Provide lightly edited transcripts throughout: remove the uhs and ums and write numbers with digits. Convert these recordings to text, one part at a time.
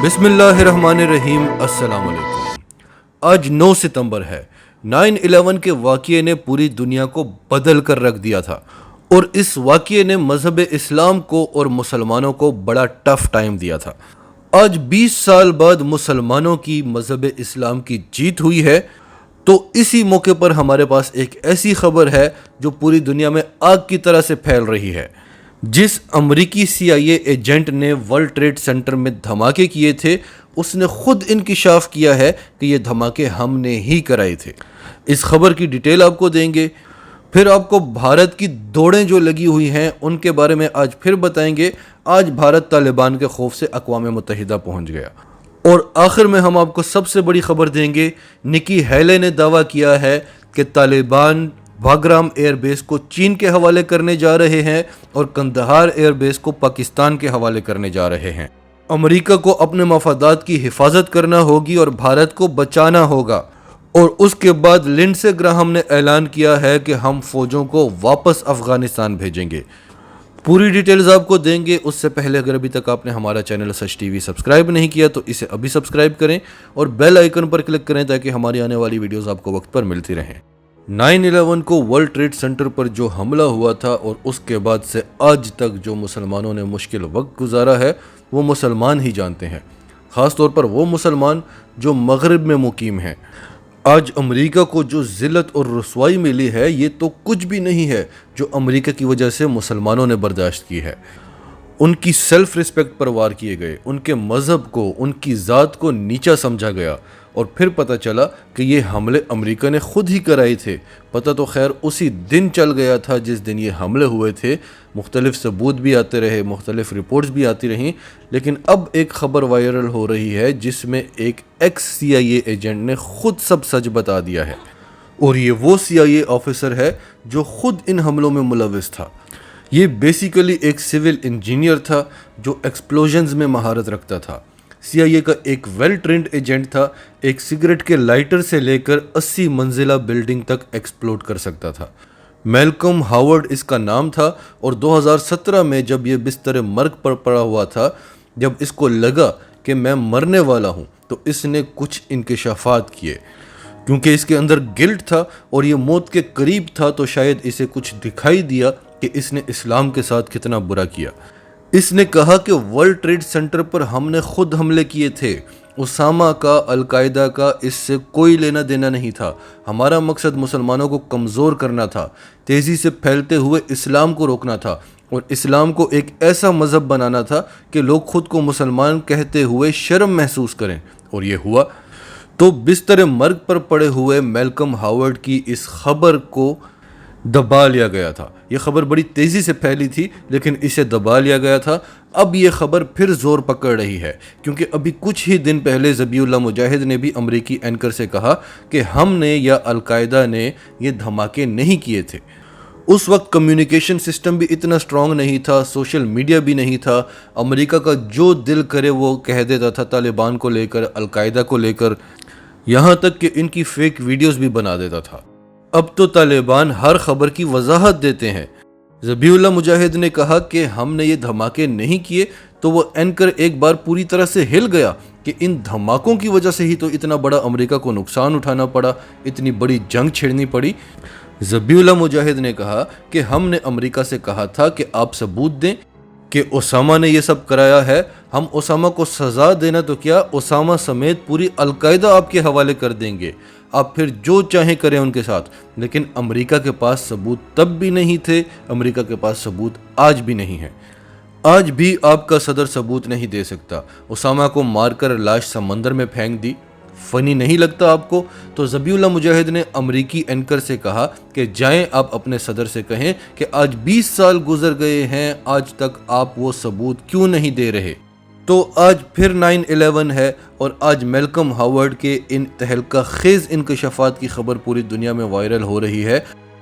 بسم اللہ الرحمن الرحیم۔ السلام علیکم۔ آج 9 ستمبر ہے۔ 9/11 کے واقعے نے پوری دنیا کو بدل کر رکھ دیا تھا، اور اس واقعے نے مذہب اسلام کو اور مسلمانوں کو بڑا ٹف ٹائم دیا تھا۔ آج 20 سال بعد مسلمانوں کی مذہب اسلام کی جیت ہوئی ہے، تو اسی موقع پر ہمارے پاس ایک ایسی خبر ہے جو پوری دنیا میں آگ کی طرح سے پھیل رہی ہے۔ جس امریکی CIA ایجنٹ نے ورلڈ ٹریڈ سینٹر میں دھماکے کیے تھے، اس نے خود انکشاف کیا ہے کہ یہ دھماکے ہم نے ہی کرائے تھے۔ اس خبر کی ڈیٹیل آپ کو دیں گے، پھر آپ کو بھارت کی دوڑیں جو لگی ہوئی ہیں ان کے بارے میں آج پھر بتائیں گے۔ آج بھارت طالبان کے خوف سے اقوام متحدہ پہنچ گیا، اور آخر میں ہم آپ کو سب سے بڑی خبر دیں گے۔ نکی ہیلے نے دعویٰ کیا ہے کہ طالبان باگرام ایئر بیس کو چین کے حوالے کرنے جا رہے ہیں اور قندھار ایئر بیس کو پاکستان کے حوالے کرنے جا رہے ہیں۔ امریکہ کو اپنے مفادات کی حفاظت کرنا ہوگی اور بھارت کو بچانا ہوگا۔ اور اس کے بعد لنڈسے گراہم نے اعلان کیا ہے کہ ہم فوجوں کو واپس افغانستان بھیجیں گے۔ پوری ڈیٹیلز آپ کو دیں گے۔ اس سے پہلے اگر ابھی تک آپ نے ہمارا چینل سچ ٹی وی سبسکرائب نہیں کیا تو اسے ابھی سبسکرائب کریں اور بیل آئیکن پر کلک کریں تاکہ ہماری آنے والی ویڈیوز آپ کو وقت پر ملتی رہیں۔ 9/11 کو ورلڈ ٹریڈ سینٹر پر جو حملہ ہوا تھا اور اس کے بعد سے آج تک جو مسلمانوں نے مشکل وقت گزارا ہے وہ مسلمان ہی جانتے ہیں، خاص طور پر وہ مسلمان جو مغرب میں مقیم ہیں۔ آج امریکہ کو جو ذلت اور رسوائی ملی ہے یہ تو کچھ بھی نہیں ہے جو امریکہ کی وجہ سے مسلمانوں نے برداشت کی ہے۔ ان کی سیلف ریسپیکٹ پر وار کیے گئے، ان کے مذہب کو، ان کی ذات کو نیچا سمجھا گیا، اور پھر پتہ چلا کہ یہ حملے امریکہ نے خود ہی کرائے تھے۔ پتہ تو خیر اسی دن چل گیا تھا جس دن یہ حملے ہوئے تھے۔ مختلف ثبوت بھی آتے رہے، مختلف رپورٹس بھی آتی رہیں، لیکن اب ایک خبر وائرل ہو رہی ہے جس میں ایک ایکس CIA ایجنٹ نے خود سب سچ بتا دیا ہے، اور یہ وہ CIA آفیسر ہے جو خود ان حملوں میں ملوث تھا۔ یہ بیسیکلی ایک سول انجینئر تھا جو ایکسپلوژنز میں مہارت رکھتا تھا۔ CIA کا ایک ویل ٹرینڈ ایجنٹ تھا، ایک سگریٹ کے لائٹر سے لے کر 80 منزلہ بلڈنگ تک ایکسپلوڈ کر سکتا تھا۔ میلکم ہاورڈ اس کا نام تھا، اور 2017 میں جب یہ بستر مرگ پر پڑا ہوا تھا، جب اس کو لگا کہ میں مرنے والا ہوں، تو اس نے کچھ انکشافات کیے۔ کیونکہ اس کے اندر گلٹ تھا اور یہ موت کے قریب تھا، تو شاید اسے کچھ دکھائی دیا کہ اس نے اسلام کے ساتھ کتنا برا کیا۔ اس نے کہا کہ ورلڈ ٹریڈ سینٹر پر ہم نے خود حملے کیے تھے، اسامہ کا، القاعدہ کا اس سے کوئی لینا دینا نہیں تھا۔ ہمارا مقصد مسلمانوں کو کمزور کرنا تھا، تیزی سے پھیلتے ہوئے اسلام کو روکنا تھا، اور اسلام کو ایک ایسا مذہب بنانا تھا کہ لوگ خود کو مسلمان کہتے ہوئے شرم محسوس کریں، اور یہ ہوا۔ تو بستر مرگ پر پڑے ہوئے میلکم ہاورڈ کی اس خبر کو دبا لیا گیا تھا۔ یہ خبر بڑی تیزی سے پھیلی تھی لیکن اسے دبا لیا گیا تھا۔ اب یہ خبر پھر زور پکڑ رہی ہے، کیونکہ ابھی کچھ ہی دن پہلے ذبیح اللہ مجاہد نے بھی امریکی اینکر سے کہا کہ ہم نے یا القاعدہ نے یہ دھماکے نہیں کیے تھے۔ اس وقت کمیونیکیشن سسٹم بھی اتنا سٹرونگ نہیں تھا، سوشل میڈیا بھی نہیں تھا۔ امریکہ کا جو دل کرے وہ کہہ دیتا تھا طالبان کو لے کر، القاعدہ کو لے کر، یہاں تک کہ ان کی فیک ویڈیوز بھی بنا دیتا تھا۔ اب تو طالبان ہر خبر کی وضاحت دیتے ہیں۔ ذبیح اللہ مجاہد نے کہا کہ ہم نے یہ دھماکے نہیں کیے، تو وہ اینکر ایک بار پوری طرح سے ہل گیا کہ ان دھماکوں کی وجہ سے ہی تو اتنا بڑا امریکہ کو نقصان اٹھانا پڑا، اتنی بڑی جنگ چھیڑنی پڑی۔ ذبیح اللہ مجاہد نے کہا کہ ہم نے امریکہ سے کہا تھا کہ آپ ثبوت دیں کہ اسامہ نے یہ سب کرایا ہے، ہم اسامہ کو سزا دینا تو کیا، اسامہ سمیت پوری القاعدہ آپ کے حوالے کر دیں گے، آپ پھر جو چاہیں کریں ان کے ساتھ۔ لیکن امریکہ کے پاس ثبوت تب بھی نہیں تھے، امریکہ کے پاس ثبوت آج بھی نہیں ہے۔ آج بھی آپ کا صدر ثبوت نہیں دے سکتا۔ اسامہ کو مار کر لاش سمندر میں پھینک دی۔ فنی نہیں لگتا آپ کو؟ تو ذبیح اللہ مجاہد نے امریکی اینکر سے کہا کہ جائیں آپ اپنے صدر سے کہیں کہ آج 20 سال گزر گئے ہیں، آج تک آپ وہ ثبوت کیوں نہیں دے رہے؟ تو آج پھر 9/11 ہے، اور آج میلکم ہاورڈ کے ان تہلکہ خیز انکشافات کی خبر پوری دنیا میں وائرل ہو رہی ہے،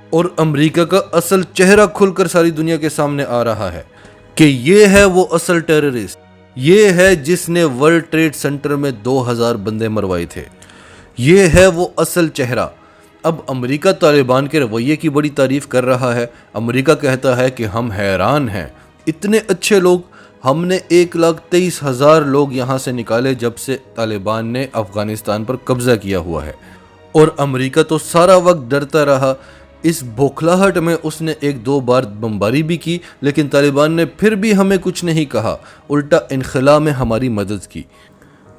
اور امریکہ کا اصل چہرہ کھل کر ساری دنیا کے سامنے آ رہا ہے کہ یہ ہے وہ اصل ٹیررسٹ، یہ ہے جس نے ورلڈ ٹریڈ سینٹر میں 2000 بندے مروائے تھے، یہ ہے وہ اصل چہرہ۔ اب امریکہ طالبان کے رویے کی بڑی تعریف کر رہا ہے۔ امریکہ کہتا ہے کہ ہم حیران ہیں، اتنے اچھے لوگ ہم نے 1,23,000 لوگ یہاں سے نکالے جب سے طالبان نے افغانستان پر قبضہ کیا ہوا ہے، اور امریکہ تو سارا وقت ڈرتا رہا۔ اس بوکھلاہٹ میں اس نے 1-2 بار بمباری بھی کی، لیکن طالبان نے پھر بھی ہمیں کچھ نہیں کہا، الٹا انخلا میں ہماری مدد کی۔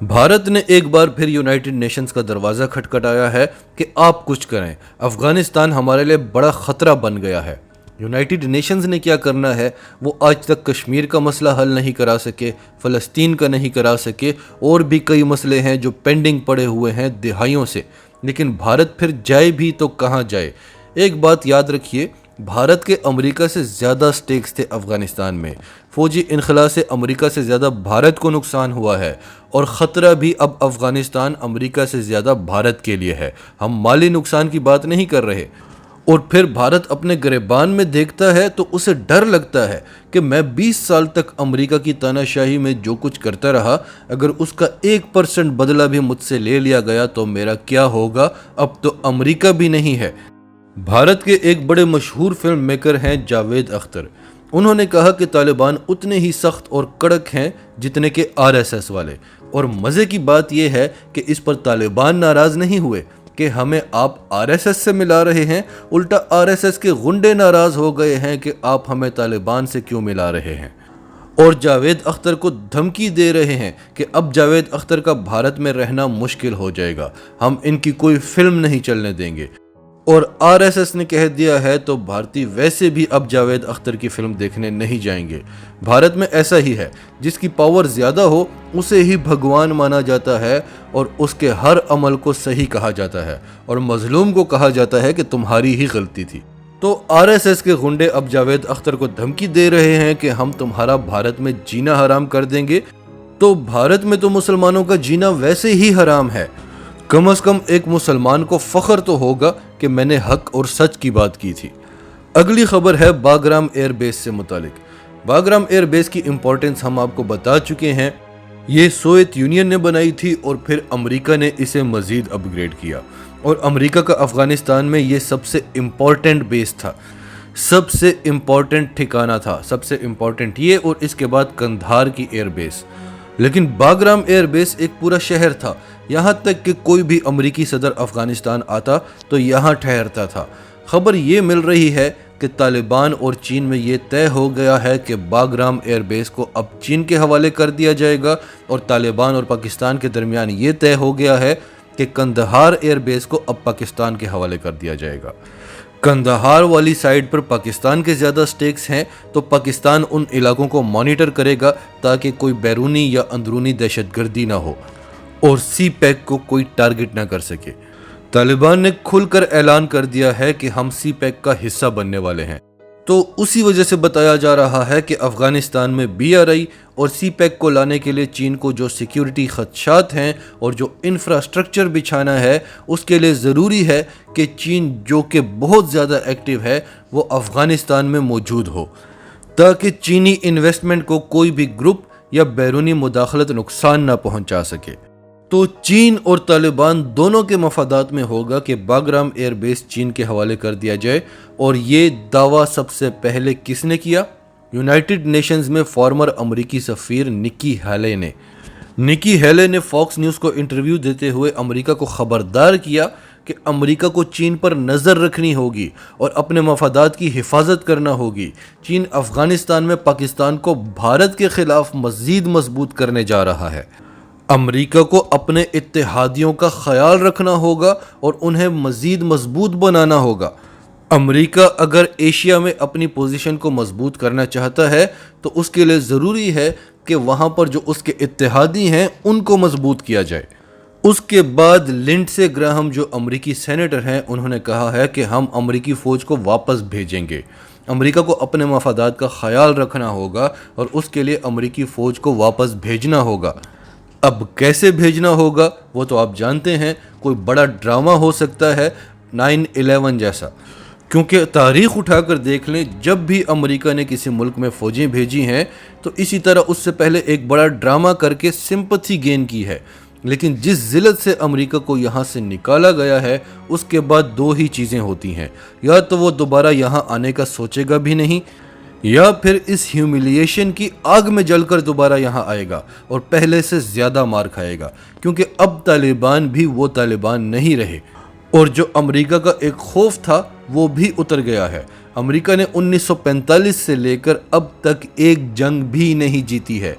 بھارت نے ایک بار پھر یونائٹڈ نیشنز کا دروازہ کھٹکھٹایا ہے کہ آپ کچھ کریں، افغانستان ہمارے لیے بڑا خطرہ بن گیا ہے۔ یونائٹڈ نیشنز نے کیا کرنا ہے؟ وہ آج تک کشمیر کا مسئلہ حل نہیں کرا سکے، فلسطین کا نہیں کرا سکے، اور بھی کئی مسئلے ہیں جو پینڈنگ پڑے ہوئے ہیں دہائیوں سے۔ لیکن بھارت پھر جائے بھی تو کہاں جائے؟ ایک بات یاد رکھیے، بھارت کے امریکہ سے زیادہ سٹیکس تھے افغانستان میں۔ فوجی انخلا سے امریکہ سے زیادہ بھارت کو نقصان ہوا ہے، اور خطرہ بھی اب افغانستان امریکہ سے زیادہ بھارت کے لیے ہے۔ ہم مالی نقصان کی بات نہیں کر رہے۔ اور پھر بھارت اپنے گریبان میں دیکھتا ہے تو اسے ڈر لگتا ہے کہ میں 20 سال تک امریکہ کی تانا شاہی میں جو کچھ کرتا رہا، اگر اس کا 1% بدلہ بھی مجھ سے لے لیا گیا تو میرا کیا ہوگا؟ اب تو امریکہ بھی نہیں ہے۔ بھارت کے ایک بڑے مشہور فلم میکر ہیں جاوید اختر۔ انہوں نے کہا کہ طالبان اتنے ہی سخت اور کڑک ہیں جتنے کہ RSS والے، اور مزے کی بات یہ ہے کہ اس پر طالبان ناراض نہیں ہوئے کہ ہمیں آپ RSS سے ملا رہے ہیں، الٹا RSS کے غنڈے ناراض ہو گئے ہیں کہ آپ ہمیں طالبان سے کیوں ملا رہے ہیں، اور جاوید اختر کو دھمکی دے رہے ہیں کہ اب جاوید اختر کا بھارت میں رہنا مشکل ہو جائے گا، ہم ان کی کوئی فلم نہیں چلنے دیں گے۔ اور RSS نے کہہ دیا ہے تو بھارتی ویسے بھی اب جاوید اختر کی فلم دیکھنے نہیں جائیں گے۔ بھارت میں ایسا ہی ہے، جس کی پاور زیادہ ہو اسے ہی بھگوان مانا جاتا ہے، اور اس کے ہر عمل کو صحیح کہا جاتا ہے، اور مظلوم کو کہا جاتا ہے کہ تمہاری ہی غلطی تھی۔ تو RSS کے غنڈے اب جاوید اختر کو دھمکی دے رہے ہیں کہ ہم تمہارا بھارت میں جینا حرام کر دیں گے۔ تو بھارت میں تو مسلمانوں کا جینا ویسے ہی حرام ہے۔ کم از کم ایک مسلمان کو فخر تو ہوگا کہ میں نے حق اور سچ کی بات کی تھی۔ اگلی خبر ہے باگرام ایئر بیس سے متعلق۔ باگرام ایئر بیس کی امپورٹنس ہم آپ کو بتا چکے ہیں۔ یہ سوویت یونین نے بنائی تھی، اور پھر امریکہ نے اسے مزید اپ گریڈ کیا، اور امریکہ کا افغانستان میں یہ سب سے امپورٹنٹ بیس تھا، سب سے امپورٹنٹ ٹھکانہ تھا، سب سے امپورٹنٹ یہ، اور اس کے بعد قندھار کی ایئر بیس۔ لیکن باگرام ایئر بیس ایک پورا شہر تھا، یہاں تک کہ کوئی بھی امریکی صدر افغانستان آتا تو یہاں ٹھہرتا تھا۔ خبر یہ مل رہی ہے کہ طالبان اور چین میں یہ طے ہو گیا ہے کہ باگرام ایئر بیس کو اب چین کے حوالے کر دیا جائے گا، اور طالبان اور پاکستان کے درمیان یہ طے ہو گیا ہے کہ قندھار ایئر بیس کو اب پاکستان کے حوالے کر دیا جائے گا۔ قندھار والی سائڈ پر پاکستان کے زیادہ سٹیکس ہیں، تو پاکستان ان علاقوں کو مانیٹر کرے گا تاکہ کوئی بیرونی یا اندرونی دہشت گردی نہ ہو، اور سی پیک کو کوئی ٹارگٹ نہ کر سکے۔ طالبان نے کھل کر اعلان کر دیا ہے کہ ہم سی پیک کا حصہ بننے والے ہیں، تو اسی وجہ سے بتایا جا رہا ہے کہ افغانستان میں BRI اور سی پیک کو لانے کے لیے چین کو جو سیکیورٹی خدشات ہیں اور جو انفراسٹرکچر بچھانا ہے، اس کے لیے ضروری ہے کہ چین، جو کہ بہت زیادہ ایکٹیو ہے، وہ افغانستان میں موجود ہو، تاکہ چینی انویسٹمنٹ کو کوئی بھی گروپ یا بیرونی مداخلت نقصان نہ پہنچا سکے۔ تو چین اور طالبان دونوں کے مفادات میں ہوگا کہ باگرام ایئر بیس چین کے حوالے کر دیا جائے، اور یہ دعویٰ سب سے پہلے کس نے کیا؟ یونائٹڈ نیشنز میں فارمر امریکی سفیر نکی ہیلے نے فاکس نیوز کو انٹرویو دیتے ہوئے امریکہ کو خبردار کیا کہ امریکہ کو چین پر نظر رکھنی ہوگی اور اپنے مفادات کی حفاظت کرنا ہوگی۔ چین افغانستان میں پاکستان کو بھارت کے خلاف مزید مضبوط کرنے جا رہا ہے۔ امریکہ کو اپنے اتحادیوں کا خیال رکھنا ہوگا اور انہیں مزید مضبوط بنانا ہوگا۔ امریکہ اگر ایشیا میں اپنی پوزیشن کو مضبوط کرنا چاہتا ہے تو اس کے لیے ضروری ہے کہ وہاں پر جو اس کے اتحادی ہیں ان کو مضبوط کیا جائے۔ اس کے بعد لنڈسے گراہم جو امریکی سینیٹر ہیں، انہوں نے کہا ہے کہ ہم امریکی فوج کو واپس بھیجیں گے۔ امریکہ کو اپنے مفادات کا خیال رکھنا ہوگا اور اس کے لیے امریکی فوج کو واپس بھیجنا ہوگا۔ اب کیسے بھیجنا ہوگا وہ تو آپ جانتے ہیں، کوئی بڑا ڈرامہ ہو سکتا ہے 9/11 جیسا، کیونکہ تاریخ اٹھا کر دیکھ لیں، جب بھی امریکہ نے کسی ملک میں فوجیں بھیجی ہیں تو اسی طرح اس سے پہلے ایک بڑا ڈرامہ کر کے سمپتھی گین کی ہے، لیکن جس ذلت سے امریکہ کو یہاں سے نکالا گیا ہے اس کے بعد دو ہی چیزیں ہوتی ہیں، یا تو وہ دوبارہ یہاں آنے کا سوچے گا بھی نہیں، یا پھر اس ہیوملیشن کی آگ میں جل کر دوبارہ یہاں آئے گا اور پہلے سے زیادہ مار کھائے گا، کیونکہ اب طالبان بھی وہ طالبان نہیں رہے، اور جو امریکہ کا ایک خوف تھا وہ بھی اتر گیا ہے۔ امریکہ نے 1945 سے لے کر اب تک ایک جنگ بھی نہیں جیتی ہے۔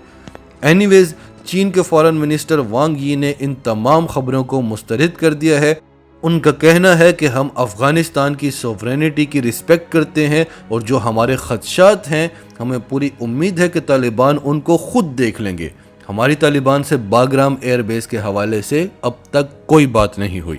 اینی ویز، چین کے فارن منسٹر وانگ یی نے ان تمام خبروں کو مسترد کر دیا ہے۔ ان کا کہنا ہے کہ ہم افغانستان کی سوورینٹی کی رسپیکٹ کرتے ہیں، اور جو ہمارے خدشات ہیں ہمیں پوری امید ہے کہ طالبان ان کو خود دیکھ لیں گے۔ ہماری طالبان سے باگرام ایئر بیس کے حوالے سے اب تک کوئی بات نہیں ہوئی۔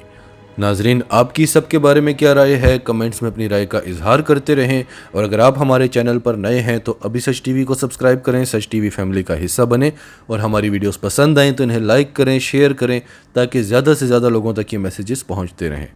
ناظرین، آپ کی سب کے بارے میں کیا رائے ہے؟ کمنٹس میں اپنی رائے کا اظہار کرتے رہیں، اور اگر آپ ہمارے چینل پر نئے ہیں تو ابھی سچ ٹی وی کو سبسکرائب کریں، سچ ٹی وی فیملی کا حصہ بنیں، اور ہماری ویڈیوز پسند آئیں تو انہیں لائک کریں، شیئر کریں، تاکہ زیادہ سے زیادہ لوگوں تک یہ میسیجز پہنچتے رہیں۔